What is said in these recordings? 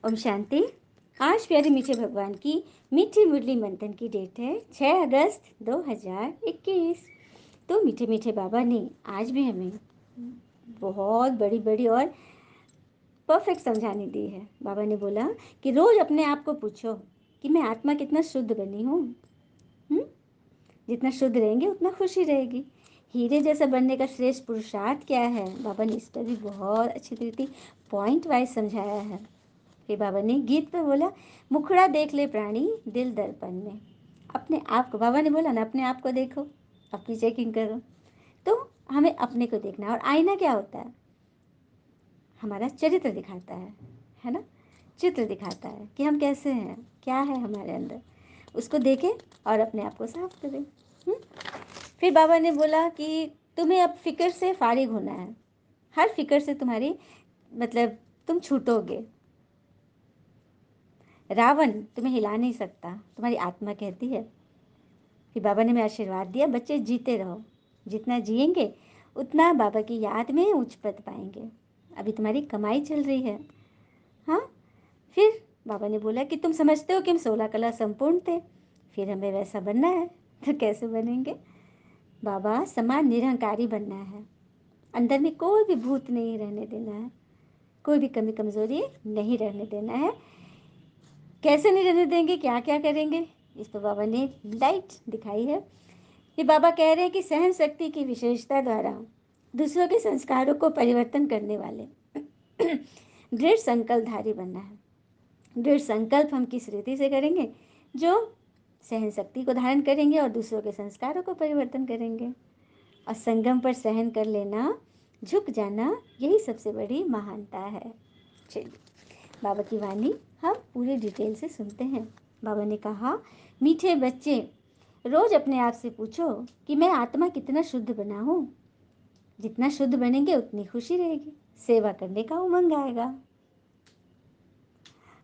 ओम शांति। आज प्यारे मीठे भगवान की मीठी मुरली मंथन की डेट है 6 अगस्त 2021। तो मीठे मीठे बाबा ने आज भी हमें बहुत बड़ी बड़ी और परफेक्ट समझाने दी है। बाबा ने बोला कि रोज अपने आप को पूछो कि मैं आत्मा कितना शुद्ध बनी हूँ। जितना शुद्ध रहेंगे उतना खुशी रहेगी। हीरे जैसा बनने का श्रेष्ठ पुरुषार्थ क्या है, बाबा ने इस पर भी बहुत अच्छी तरीके पॉइंट वाइज समझाया है। फिर बाबा ने गीत पे बोला, मुखड़ा देख ले प्राणी दिल दर्पण में। अपने आप को, बाबा ने बोला ना, अपने आप को देखो, अपनी चेकिंग करो। तो हमें अपने को देखना। और आईना क्या होता है? हमारा चरित्र दिखाता है ना? चित्र दिखाता है कि हम कैसे हैं, क्या है हमारे अंदर। उसको देखें और अपने आप को साफ करें। फिर बाबा ने बोला कि तुम्हें अब फिक्र से फारिग होना है। हर फिक्र से तुम्हारी मतलब तुम छूटोगे। रावण तुम्हें हिला नहीं सकता, तुम्हारी आत्मा कहती है। फिर बाबा ने मैं आशीर्वाद दिया, बच्चे जीते रहो। जितना जिएंगे उतना बाबा की याद में उच्च पद पाएंगे। अभी तुम्हारी कमाई चल रही है। हाँ। फिर बाबा ने बोला कि तुम समझते हो कि हम 16 कला संपूर्ण थे, फिर हमें वैसा बनना है तो कैसे बनेंगे? बाबा समान निरहंकारी बनना है। अंदर में कोई भी भूत नहीं रहने देना है, कोई भी कमी कमजोरी नहीं रहने देना है। कैसे नहीं रहने देंगे, क्या क्या करेंगे, इस पर बाबा ने लाइट दिखाई है। ये बाबा कह रहे हैं कि सहन शक्ति की विशेषता द्वारा दूसरों के संस्कारों को परिवर्तन करने वाले दृढ़ संकल्पधारी बनना है। दृढ़ संकल्प हम किस रीति से करेंगे? जो सहन शक्ति को धारण करेंगे और दूसरों के संस्कारों को परिवर्तन करेंगे। और संगम पर सहन कर लेना, झुक जाना, यही सबसे बड़ी महानता है। चलिए बाबा की वाणी हम पूरी डिटेल से सुनते हैं। बाबा ने कहा, मीठे बच्चे रोज अपने आप से पूछो कि मैं आत्मा कितना शुद्ध बना हूँ। जितना शुद्ध बनेंगे उतनी खुशी रहेगी, सेवा करने का उमंग आएगा।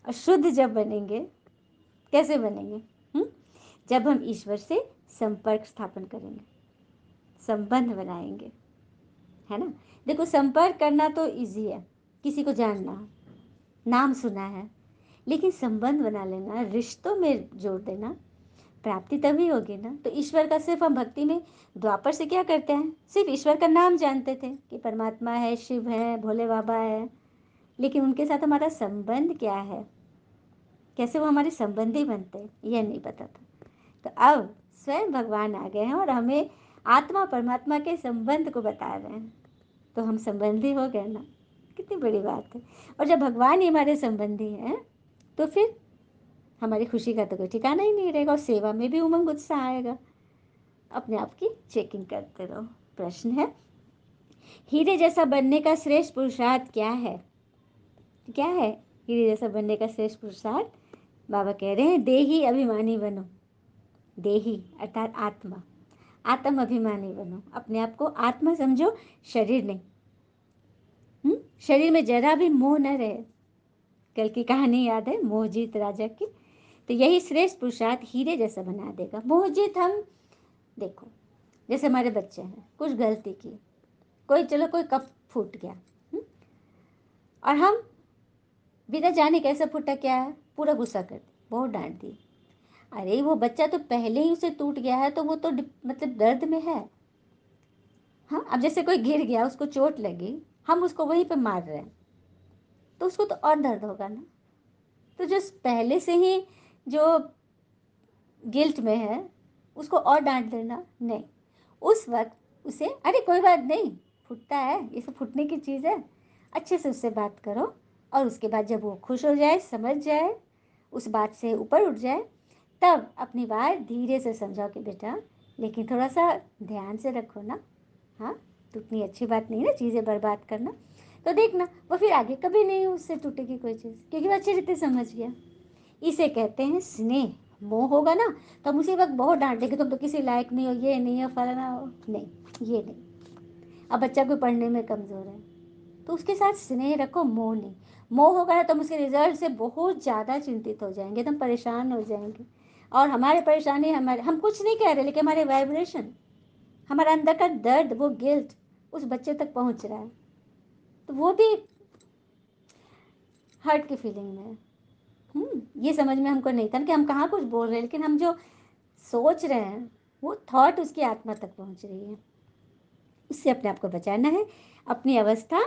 और शुद्ध जब बनेंगे, कैसे बनेंगे? जब हम ईश्वर से संपर्क स्थापन करेंगे, संबंध बनाएंगे, है ना? देखो, संपर्क करना तो इजी है, किसी को जानना, नाम सुना है, लेकिन संबंध बना लेना, रिश्तों में जोड़ देना, प्राप्ति तभी होगी ना। तो ईश्वर का सिर्फ हम भक्ति में द्वापर से क्या करते हैं, सिर्फ ईश्वर का नाम जानते थे कि परमात्मा है, शिव है, भोले बाबा है, लेकिन उनके साथ हमारा संबंध क्या है, कैसे वो हमारे संबंधी बनते हैं, यह नहीं पता था। तो अब स्वयं भगवान आ गए हैं और हमें आत्मा परमात्मा के संबंध को बता रहे हैं, तो हम संबंधी हो गए ना। कितनी बड़ी बात है। और जब भगवान ही हमारे संबंधी हैं तो फिर हमारी खुशी का तो कोई ठिकाना ही नहीं रहेगा और सेवा में भी उमंग उत्साह आएगा। अपने आप की चेकिंग करते रहो। प्रश्न है, हीरे जैसा बनने का श्रेष्ठ पुरुषार्थ क्या है? क्या है हीरे जैसा बनने का श्रेष्ठ पुरुषार्थ? बाबा कह रहे हैं, देही अभिमानी बनो। देही अर्थात आत्मा, आत्म अभिमानी बनो। अपने आप को आत्मा समझो, शरीर नहीं। शरीर में जरा भी मोह न रहे। कल की कहानी याद है मोहजीत राजा की? तो यही श्रेष्ठ पुरुषार्थ हीरे जैसा बना देगा। मोहजीत हम देखो, जैसे हमारे बच्चे हैं, कुछ गलती की, कोई चलो कोई कप फूट गया, और हम बिना जाने कैसे फूटा क्या है, पूरा गुस्सा कर दी, बहुत डांट दी। अरे वो बच्चा तो पहले ही उसे टूट गया है, तो वो तो मतलब दर्द में है। हाँ, अब जैसे कोई गिर गया, उसको चोट लगी, हम उसको वहीं पे मार रहे हैं, तो उसको तो और दर्द होगा ना। तो जो पहले से ही जो गिल्ट में है, उसको और डांट देना नहीं। उस वक्त उसे, अरे कोई बात नहीं, फुटता है, ये सब फुटने की चीज़ है, अच्छे से उससे बात करो। और उसके बाद जब वो खुश हो जाए, समझ जाए, उस बात से ऊपर उठ जाए, तब अपनी बात धीरे से समझाओ कि बेटा, लेकिन थोड़ा सा ध्यान से रखो ना। हाँ, तो उतनी अच्छी बात नहीं ना चीज़ें बर्बाद करना। तो देखना वो फिर आगे कभी नहीं उससे टूटेगी कोई चीज़, क्योंकि वो अच्छी रीति समझ गया। इसे कहते हैं स्नेह। मोह होगा ना तो हम उसी वक्त बहुत डांट देंगे, तुम तो किसी लायक नहीं हो, ये नहीं हो, फलाना हो। नहीं, ये नहीं। अब बच्चा कोई पढ़ने में कमज़ोर है तो उसके साथ स्नेह रखो, मोह नहीं। मोह होगा ना तो हम उसके रिजल्ट से बहुत ज़्यादा चिंतित हो जाएंगे, एकदम परेशान हो जाएंगे। और हमारे परेशानी, हमारे, हम कुछ नहीं कह रहे, लेकिन हमारे वाइब्रेशन, हमारा अंदर का दर्द, वो गिल्ट उस बच्चे तक पहुंच रहा है, तो वो भी हर्ट की फीलिंग में है। ये समझ में हमको नहीं था कि हम कहाँ कुछ बोल रहे हैं, लेकिन हम जो सोच रहे हैं वो थॉट उसकी आत्मा तक पहुंच रही है। उससे अपने आप को बचाना है, अपनी अवस्था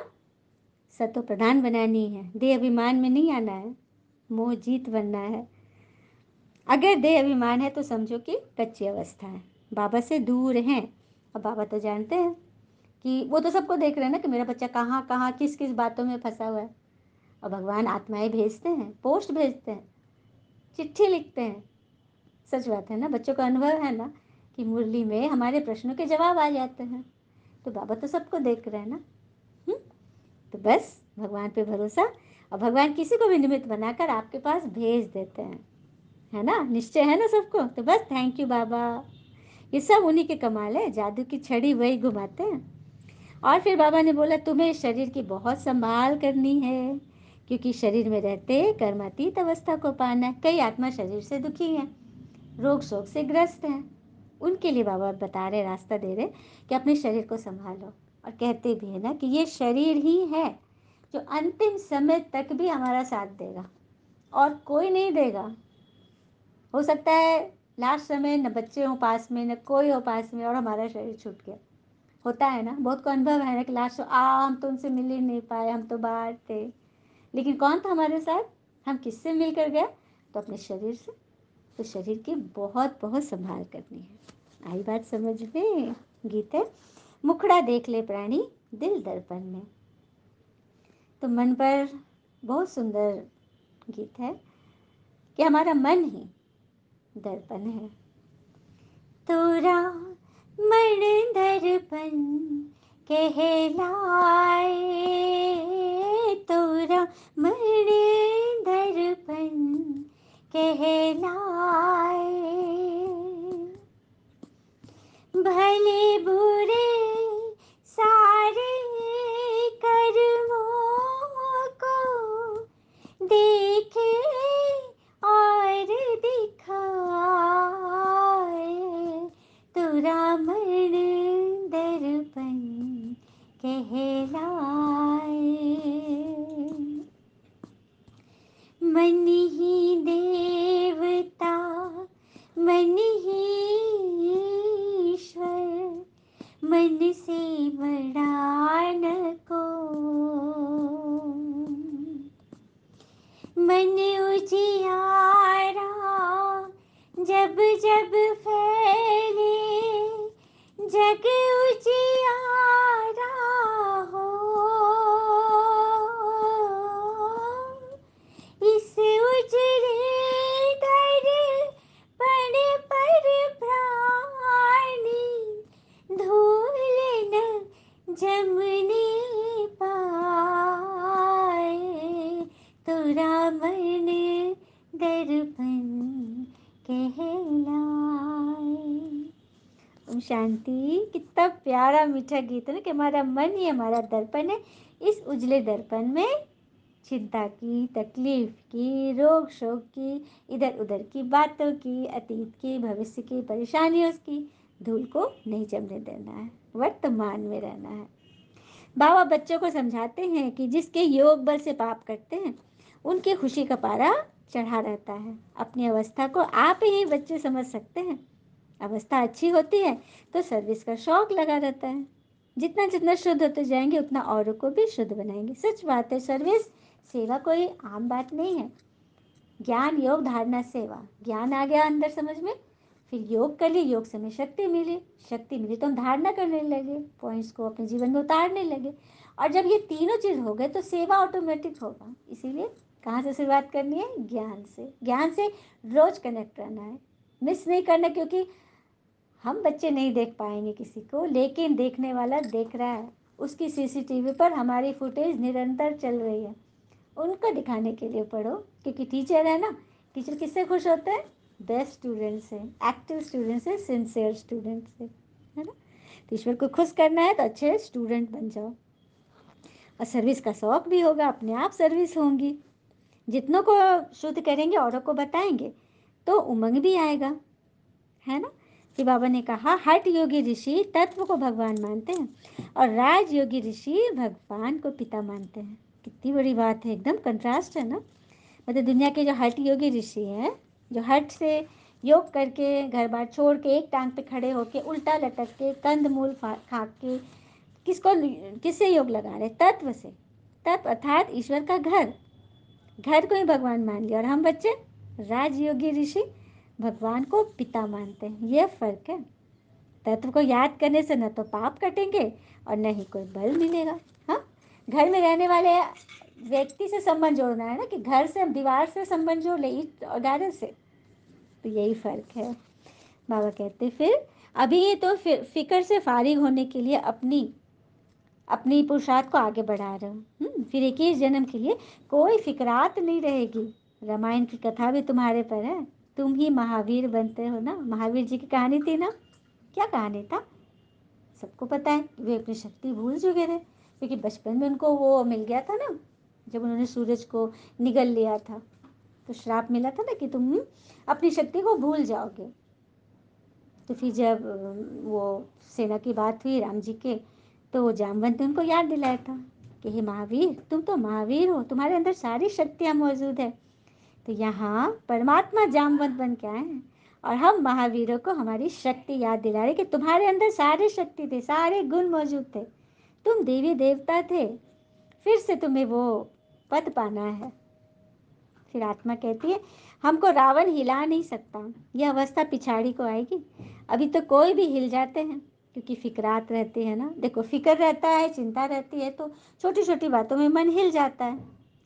सतो प्रधान बनानी है, देह अभिमान में नहीं आना है, मोह जीत बनना है। अगर देह अभिमान है तो समझो कि कच्ची अवस्था है, बाबा से दूर हैं। अब बाबा तो जानते हैं कि वो तो सबको देख रहे हैं ना कि मेरा बच्चा कहाँ कहाँ किस किस बातों में फंसा हुआ है। और भगवान आत्माएं भेजते हैं, पोस्ट भेजते हैं, चिट्ठी लिखते हैं। सच बात है ना, बच्चों का अनुभव है ना कि मुरली में हमारे प्रश्नों के जवाब आ जाते हैं। तो बाबा तो सबको देख रहे हैं ना। तो बस भगवान पे भरोसा, और भगवान किसी को भी निमित्त बनाकर आपके पास भेज देते हैं, है ना, निश्चय है ना सबको। तो बस थैंक यू बाबा, ये सब उन्हीं के कमाल है, जादू की छड़ी वही घुमाते हैं। और फिर बाबा ने बोला तुम्हें शरीर की बहुत संभाल करनी है, क्योंकि शरीर में रहते कर्मातीत अवस्था को पाना है। कई आत्मा शरीर से दुखी हैं, रोग शोक से ग्रस्त हैं, उनके लिए बाबा बता रहे, रास्ता दे रहे कि अपने शरीर को संभालो। और कहते भी है ना कि ये शरीर ही है जो अंतिम समय तक भी हमारा साथ देगा, और कोई नहीं देगा। हो सकता है लास्ट समय न बच्चे हो पास में, न कोई हो पास में, और हमारा शरीर छूट गया। होता है ना, बहुत को अनुभव है ना कि लास्ट हम तो उनसे मिल ही नहीं पाए, हम तो बाहर थे। लेकिन कौन था हमारे साथ, हम किससे मिलकर गए, तो अपने शरीर से। तो शरीर की बहुत बहुत संभाल करनी है। आई बात समझ में। गीत है, मुखड़ा देख ले प्राणी दिल दर्पण में। तो मन पर बहुत सुंदर गीत है कि हमारा मन ही दर्पण है। तोरा मन दर्पण कहलाए, तोरा मन दर्पण कहलाए। भले बुरे सारे कर्मों को देखे और दिखाए, तेरा मन दर्पण कहलाए। मन ही देवता मन ही ईश्वर, मन से बड़ा न को। मन उजियारा जब जब फैले, जग उजियारा हो। इस उजड़े दर्पण पर प्राणी धूल न जमने पाए, तेरा मन दर्पण कहलाए। ओम शांति। कितना प्यारा मीठा गीत है ना कि हमारा मन ही हमारा दर्पण है। इस उजले दर्पण में चिंता की, तकलीफ की, रोग शोक की, इधर उधर की बातों की, अतीत की, भविष्य की परेशानियों की धूल को नहीं जमने देना है, वर्तमान में रहना है। बाबा बच्चों को समझाते हैं कि जिसके योग बल से पाप करते हैं उनके खुशी का पारा चढ़ा रहता है। अपनी अवस्था को आप ही बच्चे समझ सकते हैं। अवस्था अच्छी होती है तो सर्विस का शौक लगा रहता है। जितना जितना शुद्ध होते जाएंगे उतना औरों को भी शुद्ध बनाएंगे। सच बात है, सर्विस सेवा कोई आम बात नहीं है। ज्ञान योग धारणा सेवा, ज्ञान आ गया अंदर समझ में, फिर योग कर लिए, योग से हमें शक्ति मिली, शक्ति मिली तो हम धारणा करने लगे, पॉइंट्स को अपने जीवन में उतारने लगे। और जब ये तीनों चीज हो गए तो सेवा ऑटोमेटिक होगा। इसीलिए कहाँ से शुरुआत करनी है, ज्ञान से। ज्ञान से रोज कनेक्ट रहना है, मिस नहीं करना, क्योंकि हम बच्चे नहीं देख पाएंगे किसी को, लेकिन देखने वाला देख रहा है। उसकी सीसीटीवी पर हमारी फुटेज निरंतर चल रही है। उनको दिखाने के लिए पढ़ो, क्योंकि टीचर है ना, टीचर किससे खुश होते हैं, बेस्ट स्टूडेंट से, एक्टिव स्टूडेंट से, सिंसियर स्टूडेंट से, है ना। तो ईश्वर को खुश करना है तो अच्छे स्टूडेंट बन जाओ। और सर्विस का शौक भी होगा, अपने आप सर्विस होंगी। जितनों को शुद्ध करेंगे, औरों को बताएंगे तो उमंग भी आएगा, है ना। कि बाबा ने कहा हठ योगी ऋषि तत्व को भगवान मानते हैं और राज योगी ऋषि भगवान को पिता मानते हैं। कितनी बड़ी बात है, एकदम कंट्रास्ट है ना। मतलब दुनिया के जो हठ योगी ऋषि हैं, जो हठ से योग करके घर बार छोड़ के एक टांग पे खड़े होके उल्टा लटक के कंद मूल खा के किसको किससे योग लगा रहे? तत्व से। तत्व अर्थात ईश्वर का घर, घर को ही भगवान मान लिया। और हम बच्चे राजयोगी ऋषि भगवान को पिता मानते हैं। यह फर्क है। तत्व को याद करने से न तो पाप कटेंगे और न ही कोई बल मिलेगा। हाँ, घर में रहने वाले व्यक्ति से संबंध जोड़ना है ना, कि घर से दीवार से संबंध जोड़ ले, ईंट और गारे से। तो यही फर्क है। बाबा कहते फिर अभी तो फिक्र से फारिग होने के लिए अपनी पुरुषार्थ को आगे बढ़ा रहे हो। फिर 21 जन्म के लिए कोई फिक्रात नहीं रहेगी। रामायण की कथा भी तुम्हारे पर है। तुम ही महावीर बनते हो ना। महावीर जी की कहानी थी ना। क्या कहानी था? सबको पता है। वे अपनी शक्ति भूल चुके थे, क्योंकि बचपन में उनको वो मिल गया था ना, जब उन्होंने सूरज को निगल लिया था तो श्राप मिला था ना कि तुम अपनी शक्ति को भूल जाओगे। तो फिर जब वो सेना की बात हुई राम जी के, तो जामवंत ने उनको याद दिलाया था कि हे महावीर, तुम तो महावीर हो, तुम्हारे अंदर सारी शक्तियाँ मौजूद है। तो यहाँ परमात्मा जामवंत बन के आए हैं और हम महावीरों को हमारी शक्ति याद दिला रहे कि तुम्हारे अंदर सारी शक्ति थे, सारे गुण मौजूद थे, तुम देवी देवता थे, फिर से तुम्हें वो पद पाना है। फिर आत्मा कहती है हमको रावण हिला नहीं सकता, यह अवस्था पिछाड़ी को आएगी। अभी तो कोई भी हिल जाते हैं, क्योंकि फिक्रात रहती है ना। देखो, फिक्र रहता है, चिंता रहती है, तो छोटी छोटी बातों में मन हिल जाता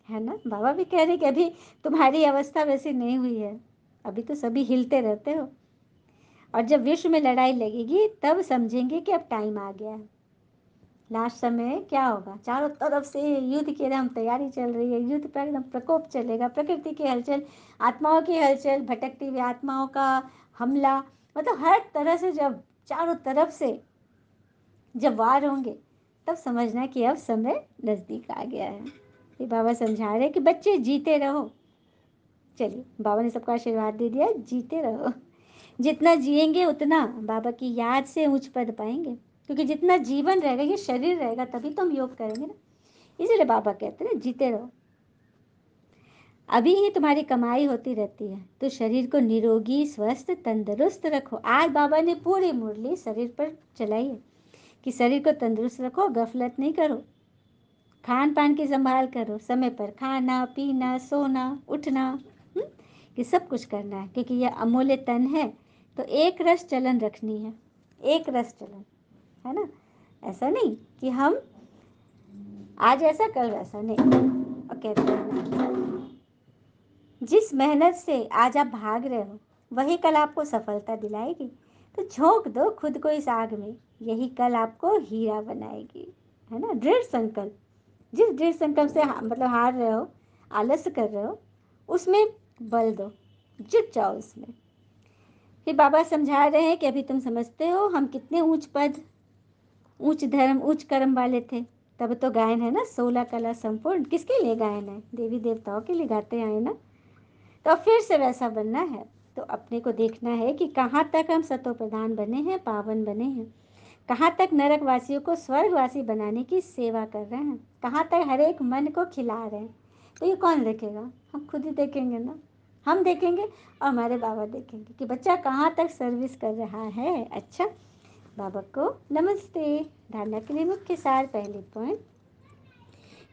है ना। बाबा भी कह रहे कि अभी तुम्हारी अवस्था वैसी नहीं हुई है, अभी तो सभी हिलते रहते हो। और जब विश्व में लड़ाई लगेगी तब समझेंगे कि अब टाइम आ गया है। लास्ट समय क्या होगा? चारों तरफ से युद्ध की एकदम तैयारी चल रही है, युद्ध पर एकदम प्रकोप चलेगा, प्रकृति की हलचल, आत्माओं की हलचल, भटकती हुई आत्माओं का हमला, मतलब हर तरह से जब चारों तरफ से जब वार होंगे, तब समझना कि अब समय नजदीक आ गया है। ये बाबा समझा रहे कि बच्चे जीते रहो। चलिए, बाबा ने सबका आशीर्वाद दे दिया, जीते रहो। जितना जिएंगे उतना बाबा की याद से ऊंच पद पाएंगे, क्योंकि जितना जीवन रहेगा, ये शरीर रहेगा, तभी तो हम योग करेंगे ना। इसीलिए बाबा कहते हैं जीते रहो। अभी ही तुम्हारी कमाई होती रहती है, तो शरीर को निरोगी, स्वस्थ, तंदुरुस्त रखो। आज बाबा ने पूरी मुरली शरीर पर चलाई है कि शरीर को तंदुरुस्त रखो, गफलत नहीं करो, खान पान की संभाल करो, समय पर खाना पीना, सोना उठना, कि सब कुछ करना है, क्योंकि यह अमूल्य तन है। तो एक रस चलन रखनी है, एक रस चलन, है ना। ऐसा नहीं कि हम आज ऐसा कल वैसा, नहीं। और कहते हैं जिस मेहनत से आज आप भाग रहे हो, वही कल आपको सफलता दिलाएगी। तो झोंक दो खुद को इस आग में, यही कल आपको हीरा बनाएगी, है ना। दृढ़ संकल्प, जिस दृढ़ संकल्प से मतलब हार रहे हो, आलस्य कर रहे हो, उसमें बल दो, जुट जाओ उसमें। फिर बाबा समझा रहे हैं कि अभी तुम समझते हो हम कितने ऊंच पद, उच्च धर्म, उच्च कर्म वाले थे। तब तो गायन है ना, 16 कला संपूर्ण, किसके लिए गायन है? देवी देवताओं के लिए गाते आए ना। तो फिर से वैसा बनना है, तो अपने को देखना है कि कहाँ तक हम सतो प्रधान बने हैं, पावन बने हैं, कहाँ तक नरक वासियों को स्वर्गवासी बनाने की सेवा कर रहे हैं, कहाँ तक हर एक मन को खिला रहे हैं। तो ये कौन देखेगा? हम खुद ही देखेंगे ना। हम देखेंगे और हमारे बाबा देखेंगे कि बच्चा कहाँ तक सर्विस कर रहा है। अच्छा, बाबा को नमस्ते। धारणा के लिए मुख्य सार, पहले पॉइंट,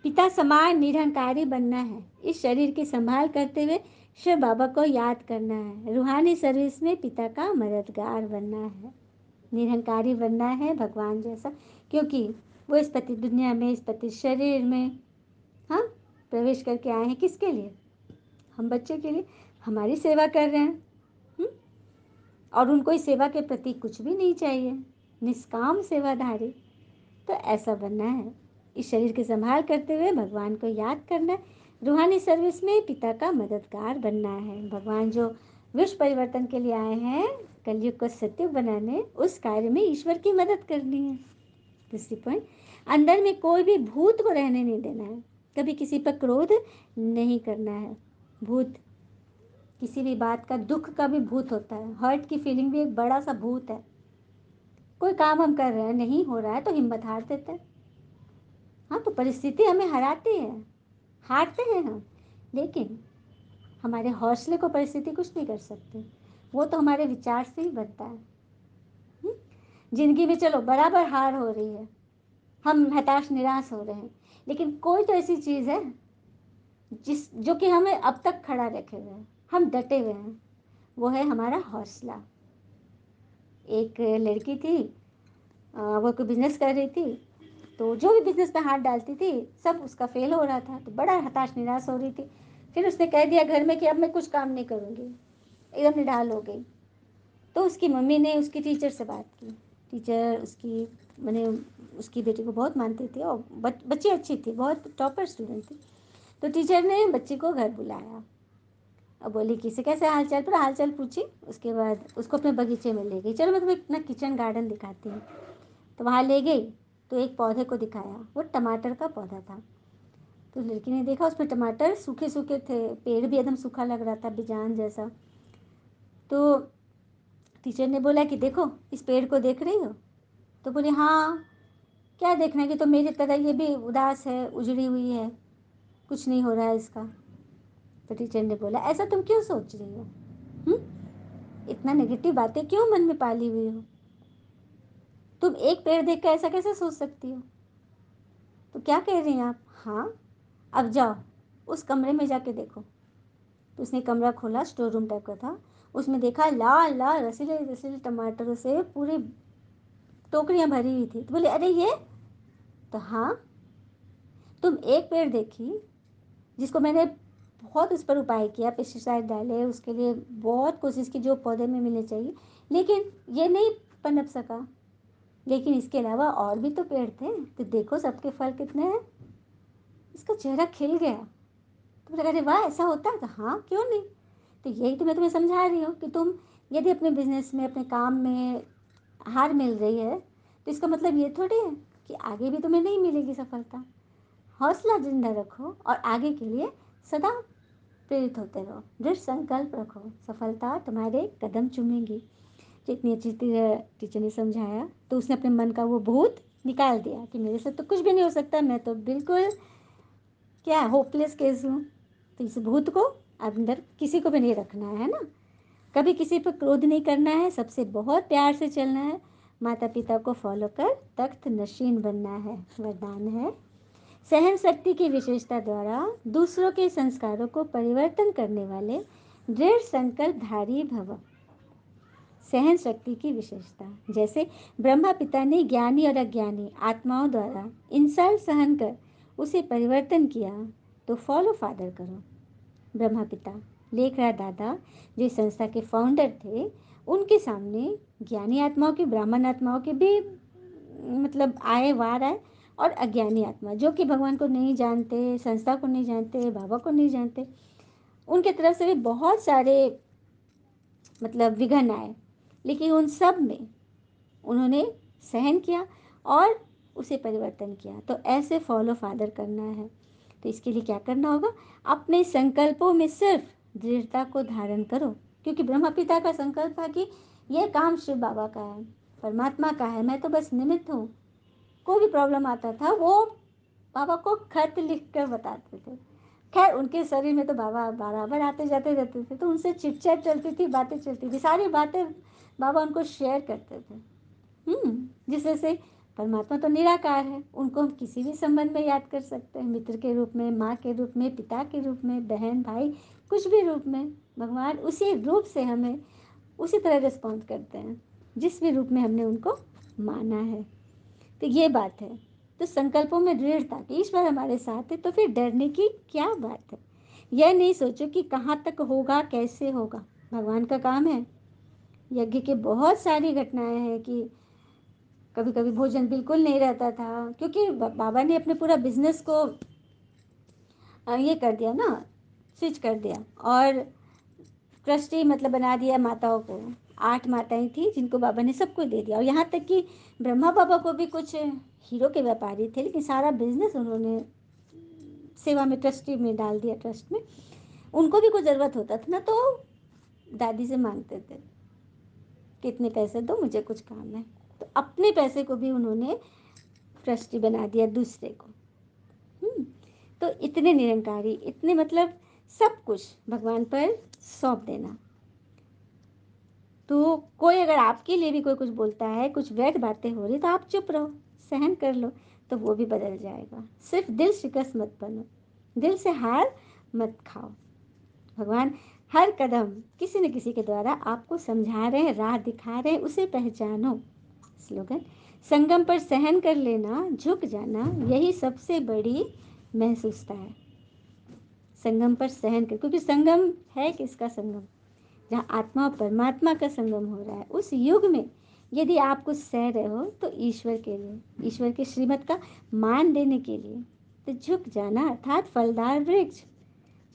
पिता समान निरहंकारी बनना है। इस शरीर की संभाल करते हुए शिव बाबा को याद करना है। रूहानी सर्विस में पिता का मददगार बनना है, निरहंकारी बनना है भगवान जैसा, क्योंकि वो इस पति दुनिया में, इस पति शरीर में हाँ प्रवेश करके आए हैं। किसके लिए? हम बच्चे के लिए, हमारी सेवा कर रहे हैं। और उनको इस सेवा के प्रति कुछ भी नहीं चाहिए, निष्काम सेवाधारी। तो ऐसा बनना है, इस शरीर की संभाल करते हुए भगवान को याद करना है। रूहानी सर्विस में पिता का मददगार बनना है। भगवान जो विश्व परिवर्तन के लिए आए हैं, कलयुग को सत्युग बनाने, उस कार्य में ईश्वर की मदद करनी है। दूसरी पॉइंट, अंदर में कोई भी भूत को रहने नहीं देना है, कभी किसी पर क्रोध नहीं करना है। भूत किसी भी बात का, दुख का भी भूत होता है, हर्ट की फीलिंग भी एक बड़ा सा भूत है। कोई काम हम कर रहे हैं, नहीं हो रहा है, तो हिम्मत हार देते हैं। हाँ, तो परिस्थिति हमें हराती है, हारते हैं हम, लेकिन हमारे हौसले को परिस्थिति कुछ नहीं कर सकते, वो तो हमारे विचार से ही बनता है। जिंदगी में चलो बराबर हार हो रही है, हम हताश निराश हो रहे हैं, लेकिन कोई तो ऐसी चीज़ है जो कि हमें अब तक खड़ा रखे हुए हैं, हम डटे हुए हैं, वो है हमारा हौसला। एक लड़की थी, वो कोई बिजनेस कर रही थी, तो जो भी बिजनेस में हाथ डालती थी सब उसका फेल हो रहा था, तो बड़ा हताश निराश हो रही थी। फिर उसने कह दिया घर में कि अब मैं कुछ काम नहीं करूँगी, एकदम निढाल हो गई। तो उसकी मम्मी ने उसकी टीचर से बात की। टीचर उसकी मैंने उसकी बेटी को बहुत मानती थी और बच्ची अच्छी थी, बहुत टॉपर स्टूडेंट थी। तो टीचर ने बच्ची को घर बुलाया और बोली किसी कैसे हालचाल, पूरा हालचाल पूछी। उसके बाद उसको अपने बगीचे में ले गई, चलो मैं तुम्हें अपना किचन गार्डन दिखाती हूँ। तो वहाँ ले गई तो एक पौधे को दिखाया, वो टमाटर का पौधा था। तो लड़की ने देखा उसमें टमाटर सूखे सूखे थे, पेड़ भी एकदम सूखा लग रहा था, बेजान जैसा। तो टीचर ने बोला कि देखो इस पेड़ को देख रही हो? तो बोली हाँ, क्या देखना है कि तो मेरी तरह ये भी उदास है, उजड़ी हुई है, कुछ नहीं हो रहा है इसका। तो टीचर ने बोला ऐसा तुम क्यों सोच रही हो? इतना नेगेटिव बातें क्यों मन में पाली हुई हो? तुम एक पेड़ देख कर ऐसा कैसे सोच सकती हो? तो क्या कह रही हैं आप? हाँ, अब जाओ उस कमरे में जाके देखो। तो उसने कमरा खोला, स्टोर रूम टाइप का था। उसमें देखा लाल लाल रसीले रसीले टमाटरों से पूरी टोकरियां भरी हुई थी। तो बोले अरे ये? तो हाँ, तुम एक पेड़ देखी जिसको मैंने बहुत उस पर उपाय किया, पेस्टिसाइड डाले, उसके लिए बहुत कोशिश की जो पौधे में मिलने चाहिए, लेकिन ये नहीं पनप सका। लेकिन इसके अलावा और भी तो पेड़ थे, तो देखो सबके फल कितने हैं। इसका चेहरा खिल गया। तो लगा अरे वाह, ऐसा होता है? तो हाँ, क्यों नहीं। तो यही तो मैं तुम्हें समझा रही हूँ कि तुम यदि अपने बिजनेस में, अपने काम में हार मिल रही है, तो इसका मतलब ये थोड़ी है कि आगे भी तुम्हें नहीं मिलेगी सफलता। हौसला जिंदा रखो और आगे के लिए सदा प्रेरित होते रहो, दृढ़ संकल्प रखो, सफलता तुम्हारे कदम चूमेगी। जितनी अच्छी टीचर ने समझाया, तो उसने अपने मन का वो भूत निकाल दिया कि मेरे से तो कुछ भी नहीं हो सकता, मैं तो बिल्कुल क्या होपलेस केस हूँ। तो इस भूत को अंदर किसी को भी नहीं रखना है ना। कभी किसी पर क्रोध नहीं करना है, सबसे बहुत प्यार से चलना है, माता पिता को फॉलो कर तख्त नशीन बनना है, वरदान है। सहन शक्ति की विशेषता द्वारा दूसरों के संस्कारों को परिवर्तन करने वाले दृढ़ संकल्पधारी भव। सहन शक्ति की विशेषता, जैसे ब्रह्मा पिता ने ज्ञानी और अज्ञानी आत्माओं द्वारा इंसल्ट सहन कर उसे परिवर्तन किया, तो फॉलो फादर करो। ब्रह्मा पिता लेखराज दादा जो इस संस्था के फाउंडर थे, उनके सामने ज्ञानी आत्माओं के, ब्राह्मण आत्माओं के भी मतलब आए, वार आए, और अज्ञानी आत्मा जो कि भगवान को नहीं जानते, संस्था को नहीं जानते, बाबा को नहीं जानते, उनके तरफ से भी बहुत सारे मतलब विघ्न आए। लेकिन उन सब में उन्होंने सहन किया और उसे परिवर्तन किया। तो ऐसे फॉलो फादर करना है। तो इसके लिए क्या करना होगा? अपने संकल्पों में सिर्फ दृढ़ता को धारण करो, क्योंकि ब्रह्मा पिता का संकल्प था कि यह काम शिव बाबा का है, परमात्मा का है, मैं तो बस निमित्त हूँ। कोई भी प्रॉब्लम आता था वो बाबा को खत लिख कर बताते थे। खैर उनके शरीर में तो बाबा बराबर आते जाते रहते थे, तो उनसे चिट चैट चलती थी, बातें चलती थी, सारी बातें बाबा उनको शेयर करते थे। जिससे से परमात्मा तो निराकार है, उनको हम किसी भी संबंध में याद कर सकते हैं, मित्र के रूप में, माँ के रूप में, पिता के रूप में, बहन भाई, कुछ भी रूप में भगवान उसी रूप से हमें उसी तरह रिस्पॉन्ड करते हैं जिस भी रूप में हमने उनको माना है। तो ये बात है। तो संकल्पों में दृढ़ता कि ईश्वर हमारे साथ है, तो फिर डरने की क्या बात है। यह नहीं सोचो कि कहाँ तक होगा, कैसे होगा, भगवान का काम है। यज्ञ के बहुत सारी घटनाएं हैं कि कभी कभी भोजन बिल्कुल नहीं रहता था, क्योंकि बाबा ने अपने पूरा बिजनेस को ये कर दिया ना, स्विच कर दिया, और ट्रस्टी मतलब बना दिया माताओं को। 8 माताएं थी जिनको बाबा ने सबको दे दिया, और यहाँ तक कि ब्रह्मा बाबा को भी कुछ हीरो के व्यापारी थे, लेकिन सारा बिजनेस उन्होंने सेवा में, ट्रस्टी में डाल दिया, ट्रस्ट में। उनको भी कुछ ज़रूरत होता था ना, तो दादी से मांगते थे कितने पैसे दो, मुझे कुछ काम है। तो अपने पैसे को भी उन्होंने ट्रस्टी बना दिया दूसरे को। हम्म, तो इतने निरंकारी, इतने मतलब सब कुछ भगवान पर सौंप देना। तो कोई अगर आपके लिए भी कोई कुछ बोलता है, कुछ व्यर्थ बातें हो रही, तो आप चुप रहो, सहन कर लो, तो वो भी बदल जाएगा। सिर्फ दिल शिकस्त मत बनो, दिल से हार मत खाओ। भगवान हर कदम किसी न किसी के द्वारा आपको समझा रहे हैं, राह दिखा रहे हैं, उसे पहचानो। स्लोगन, संगम पर सहन कर लेना, झुक जाना, यही सबसे बड़ी महसूसता है। संगम पर सहन कर, क्योंकि संगम है किसका संगम? जहाँ आत्मा और परमात्मा का संगम हो रहा है। उस युग में यदि आप कुछ सह रहे हो तो ईश्वर के लिए, ईश्वर के श्रीमत का मान देने के लिए। तो झुक जाना, अर्थात फलदार वृक्ष,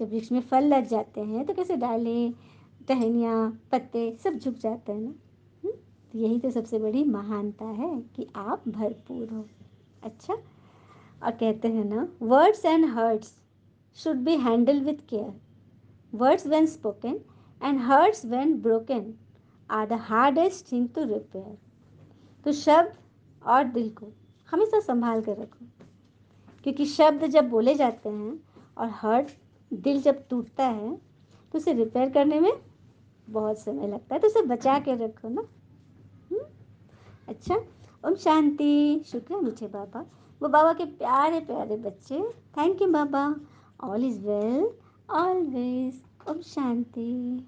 जब वृक्ष में फल लग जाते हैं तो कैसे डालें, टहनियाँ, पत्ते सब झुक जाते हैं ना। तो यही तो सबसे बड़ी महानता है कि आप भरपूर हो। अच्छा, और कहते हैं ना, words and hurts should be handle with care. Words when spoken and hearts when broken are the hardest thing to repair. तो शब्द और दिल को हमेशा संभाल कर रखो, क्योंकि शब्द जब बोले जाते हैं और हर्ट, दिल जब टूटता है तो उसे रिपेयर करने में बहुत समय लगता है। तो उसे बचा के रखो ना। अच्छा, ओम शांति। शुक्र है मीठे बाबा, वो बाबा के प्यारे प्यारे बच्चे। थैंक यू बाबा। All is well always. ओम शांति।